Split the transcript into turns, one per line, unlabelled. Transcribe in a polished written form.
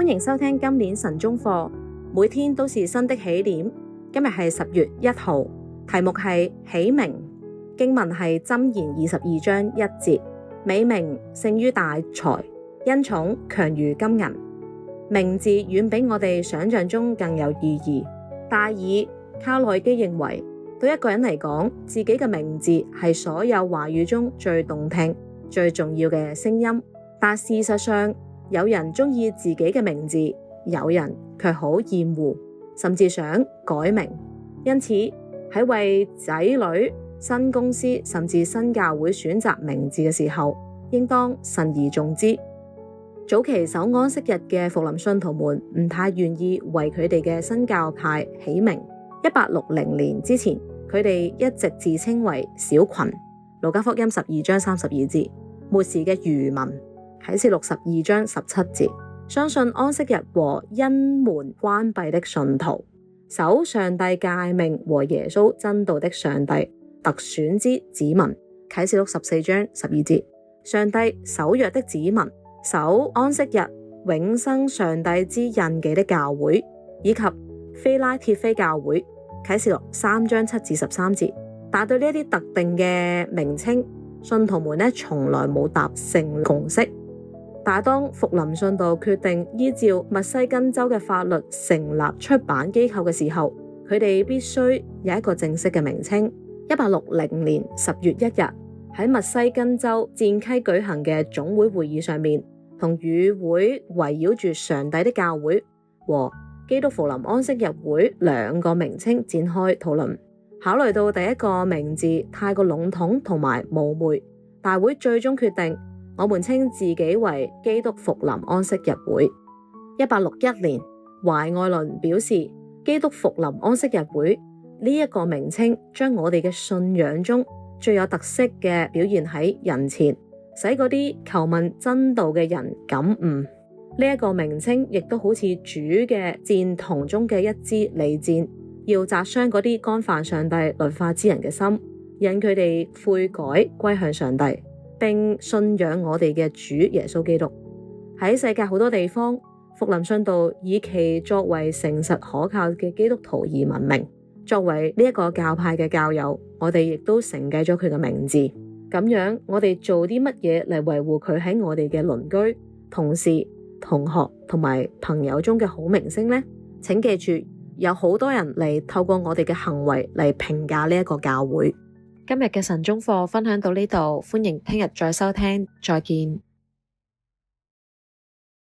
歡迎收聽今年晨鐘課，每天都是新的起點。今日係10月1號，題目係起名。經文係箴言22章1節，美名勝於大財，恩寵強如金銀。名字遠比我哋想象中更有意義。大爾卡內基認為，對一個人嚟講，自己嘅名字係所有話語中最動聽、最重要嘅聲音。但事實上，有人中意自己嘅名字，有人卻好厭惡，甚至想改名。因此喺為仔女、新公司甚至新教會選擇名字嘅時候，應當慎而重之。早期守安息日嘅復臨信徒們唔太願意為佢哋嘅新教派起名。1860年之前，佢哋一直自稱為小群。路加福音12章32節，末時嘅餘民。啟示錄12章17節，相信安息日和因門關閉的信徒，守上帝誡命和耶穌真道的上帝特選之子民。啟示錄14章12節，上帝守約的子民，守安息日永生上帝之印記的教會，以及非拉鐵非教會。啟示錄3章7至13節。但對呢一啲特定嘅名稱，信徒們從來冇達成共識。但當復臨信徒決定依照密西根州嘅法律成立出版機構嘅時候，佢哋必須有一個正式嘅名稱。1860年10月1日喺密西根州戰溪舉行嘅總會會議上面，同與會圍繞住上帝的教會和基督復臨安息日會兩個名稱展開討論。考慮到第一個名字太過籠統同埋冒昧，大會最終決定我們稱自己為基督復臨安息日會。1861年，懷愛倫表示，基督復臨安息日會呢一個名稱將我哋嘅信仰中最有特色嘅表現喺人前，使嗰啲求問真道嘅人感悟。呢一個名稱亦都好似主嘅箭筒中嘅一支利箭，要扎傷嗰啲干犯上帝律法之人嘅心，引佢哋悔改歸向上帝，並信仰我哋嘅主耶穌基督。喺世界好多地方，復臨信徒以其作為誠實可靠嘅基督徒而聞名。作為呢一個教派嘅教友，我哋亦都承繼咗佢嘅名字。咁樣，我哋做啲乜嘢嚟維護佢喺我哋嘅鄰居、同事、同學同埋朋友中嘅好名聲呢？請記住，有好多人嚟透過我哋嘅行為嚟評價呢一個教會。今日嘅晨鐘課分享到呢度，歡迎聽日再收聽，再見。